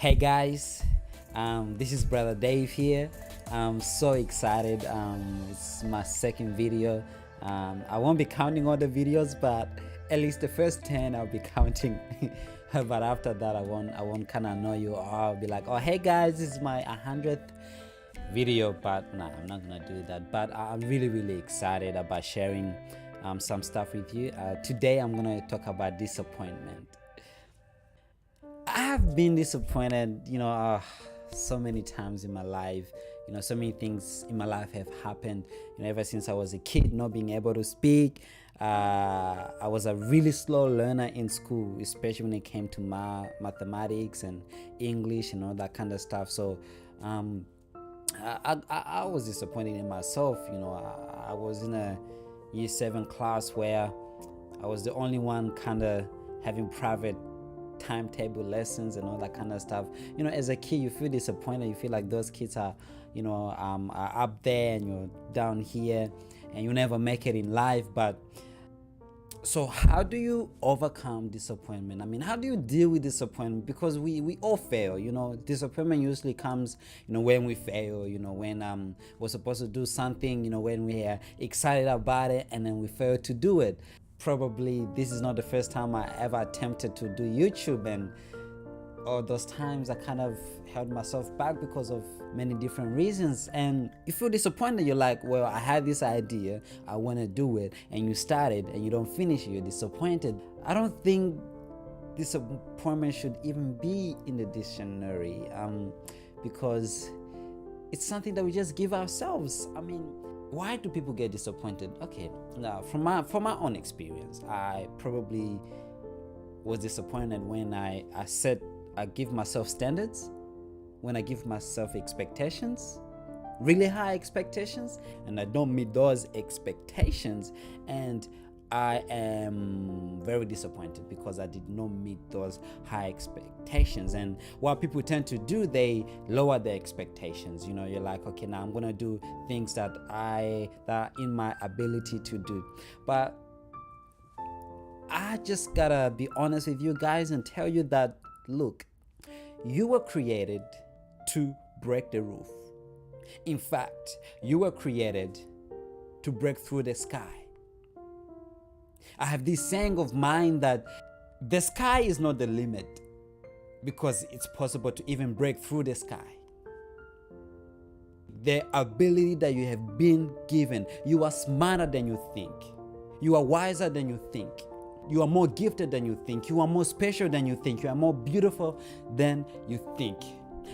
Hey guys, this is Brother Dave here. I'm so excited. It's my second video. I won't be counting all the videos, but at least the first 10 I'll be counting. But after that, I won't kind of know you. I'll be like, oh, hey guys, this is my 100th video. But nah, I'm not gonna do that. But I'm really excited about sharing some stuff with you. Today, I'm gonna talk about disappointment. I've been disappointed, so many times in my life. So many things in my life have happened. Ever since I was a kid, not being able to speak. I was a really slow learner in school, especially when it came to mathematics and English and all that kind of stuff. So, I was disappointed in myself. I was in a year 7 class where I was the only one kind of having private timetable lessons and all that kind of stuff. As a kid, you feel disappointed. You feel like those kids are up there and you're down here and you never make it in life. But so how do you overcome disappointment? How do you deal with disappointment? Because we all fail. Disappointment usually comes when we fail, when we're supposed to do something, when we are excited about it and then we fail to do it. Probably this is not the first time I ever attempted to do YouTube, and all those times I kind of held myself back because of many different reasons. And you feel disappointed. You're like, well, I had this idea, I want to do it, and you started and you don't finish it. You're disappointed. I don't think disappointment should even be in the dictionary, because it's something that we just give ourselves. Why do people get disappointed? Okay, now from my own experience, I probably was disappointed when I give myself standards, when I give myself expectations, really high expectations, and I don't meet those expectations, and I am very disappointed because I did not meet those high expectations. And what people tend to do, they lower their expectations. You're like, okay, now I'm gonna do things that are in my ability to do. But I just gotta be honest with you guys and tell you that, look, you were created to break the roof. In fact, you were created to break through the sky. I have this saying of mine that the sky is not the limit, because it's possible to even break through the sky. The ability that you have been given, you are smarter than you think. You are wiser than you think. You are more gifted than you think. You are more special than you think. You are more beautiful than you think.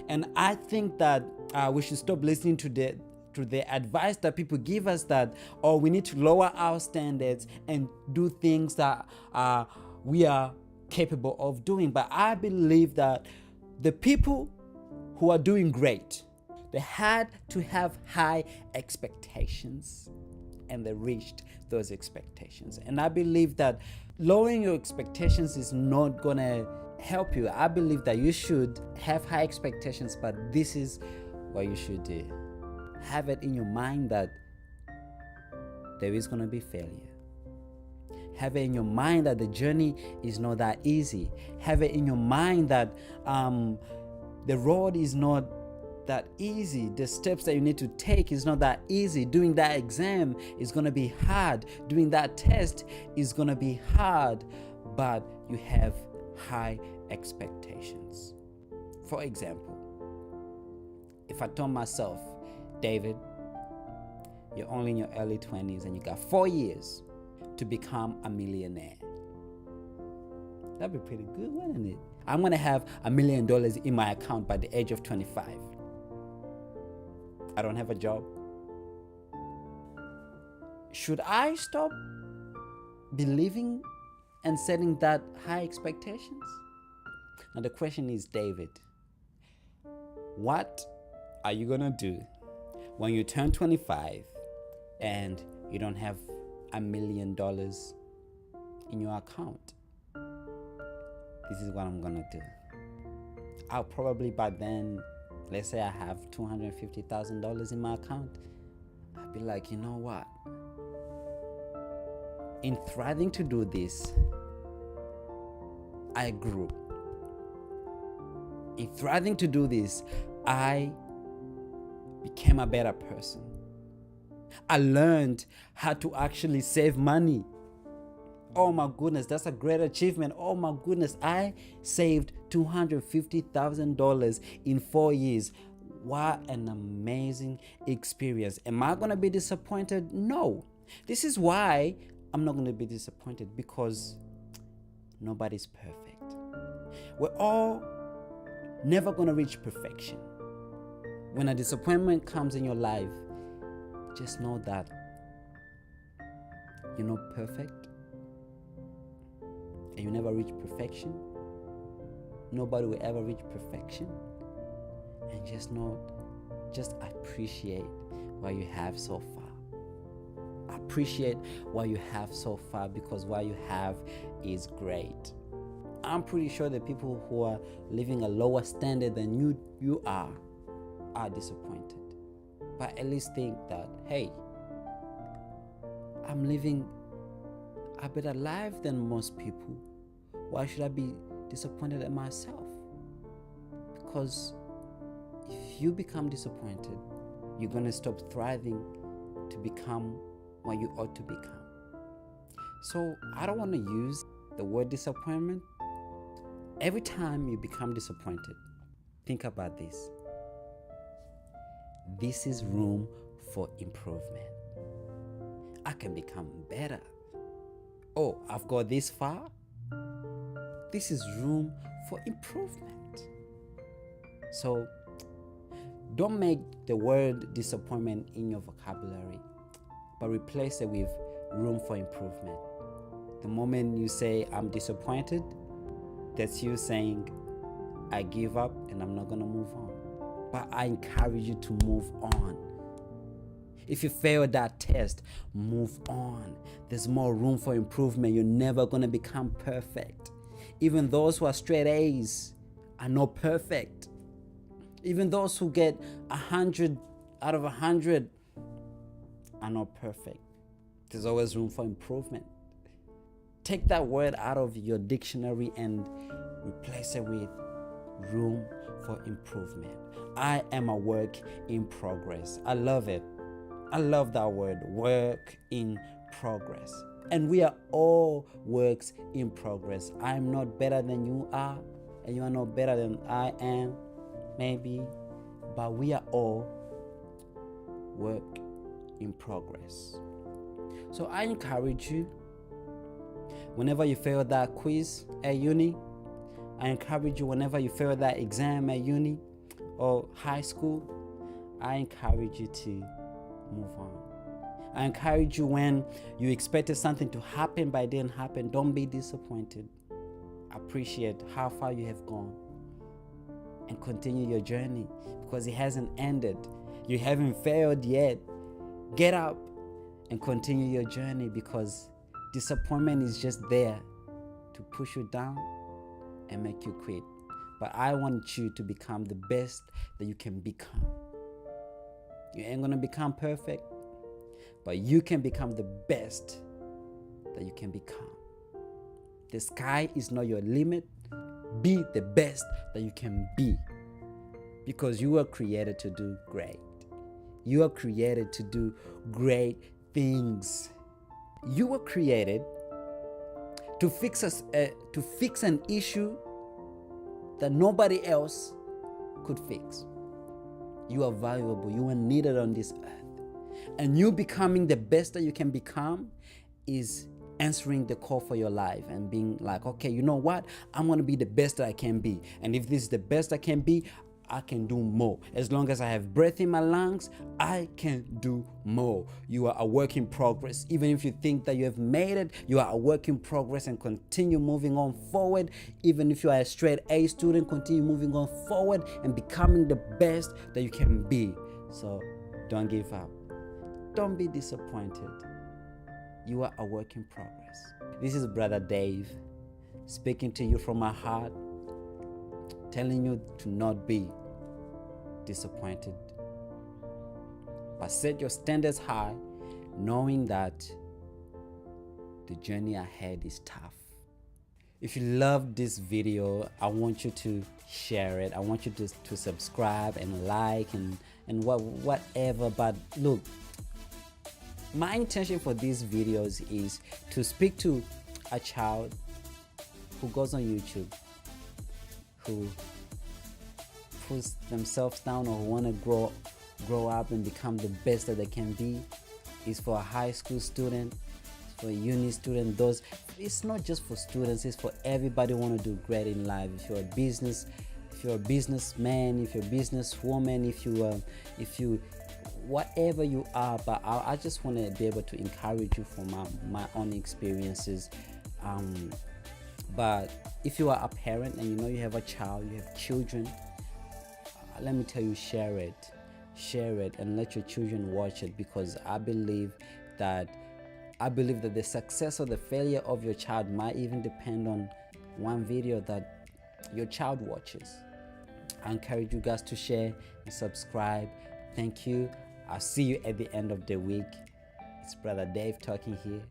And I think that we should stop listening to the advice that people give us that, we need to lower our standards and do things that we are capable of doing. But I believe that the people who are doing great, they had to have high expectations, and they reached those expectations. And I believe that lowering your expectations is not gonna help you. I believe that you should have high expectations, but this is what you should do. Have it in your mind that there is going to be failure. Have it in your mind that the journey is not that easy. Have it in your mind that the road is not that easy. The steps that you need to take is not that easy. Doing that exam is going to be hard. Doing that test is going to be hard. But you have high expectations. For example, if I told myself, David, you're only in your early 20s and you got 4 years to become a millionaire. That'd be pretty good, wouldn't it? I'm going to have $1 million in my account by the age of 25. I don't have a job. Should I stop believing and setting that high expectations? Now the question is, David, what are you going to do when you turn 25 and you don't have $1 million in your account? This is what I'm gonna do. I'll probably by then, let's say I have $250,000 in my account, I'll be like, you know what? In thriving to do this, I grew. In thriving to do this, I became a better person. I learned how to actually save money. Oh my goodness, that's a great achievement. Oh my goodness, I saved $250,000 in 4 years. What an amazing experience. Am I going to be disappointed? No. This is why I'm not going to be disappointed, because nobody's perfect. We're all never going to reach perfection. When a disappointment comes in your life, just know that you're not perfect and you never reach perfection. Nobody will ever reach perfection. And just appreciate what you have so far. Appreciate what you have so far, because what you have is great. I'm pretty sure the people who are living a lower standard than you are disappointed. But at least think that, hey, I'm living a better life than most people. Why should I be disappointed at myself? Because if you become disappointed, you're going to stop thriving to become what you ought to become. So I don't want to use the word disappointment. Every time you become disappointed, think about this. This is room for improvement. I can become better. Oh, I've got this far. This is room for improvement. So don't make the word disappointment in your vocabulary, but replace it with room for improvement. The moment you say, I'm disappointed, that's you saying, I give up and I'm not going to move on. But I encourage you to move on. If you fail that test, move on. There's more room for improvement. You're never going to become perfect. Even those who are straight A's are not perfect. Even those who get 100 out of 100 are not perfect. There's always room for improvement. Take that word out of your dictionary and replace it with room for improvement. I am a work in progress. I love it. I love that word, work in progress. And we are all works in progress. I'm not better than you are, and you are not better than I am, maybe, but we are all work in progress. So I encourage you, whenever you fail that quiz at uni, I encourage you whenever you fail that exam at uni or high school, I encourage you to move on. I encourage you, when you expected something to happen but it didn't happen, don't be disappointed. Appreciate how far you have gone and continue your journey, because it hasn't ended. You haven't failed yet. Get up and continue your journey, because disappointment is just there to push you down and make you quit. But I want you to become the best that you can become. You ain't gonna become perfect, but you can become the best that you can become. The sky is not your limit. Be the best that you can be, because you are created to do great. You are created to do great things. You were created to fix an issue that nobody else could fix. You are valuable. You are needed on this earth. And you becoming the best that you can become is answering the call for your life and being like, okay, you know what? I'm going to be the best that I can be. And if this is the best I can be, I can do more. As long as I have breath in my lungs, I can do more. You are a work in progress. Even if you think that you have made it, you are a work in progress, and continue moving on forward. Even if you are a straight A student, continue moving on forward and becoming the best that you can be. So don't give up. Don't be disappointed. You are a work in progress. This is Brother Dave speaking to you from my heart, telling you to not be disappointed, but set your standards high, knowing that the journey ahead is tough. if you love this video, I want you to share it. I want you to subscribe and like and whatever. But look, my intention for these videos is to speak to a child who goes on YouTube, who puts themselves down or want to grow up and become the best that they can be. Is for a high school student, for a uni student. Those, it's not just for students, it's for everybody who want to do great in life. If you're a businessman, if you're a businesswoman, if you whatever you are. But I just want to be able to encourage you from my own experiences. But if you are a parent and you know you have a child, you have children, let me tell you, share it and let your children watch it, because I believe that the success or the failure of your child might even depend on one video that your child watches. I encourage you guys to share and subscribe. Thank you. I'll see you at the end of the week. It's Brother Dave talking here.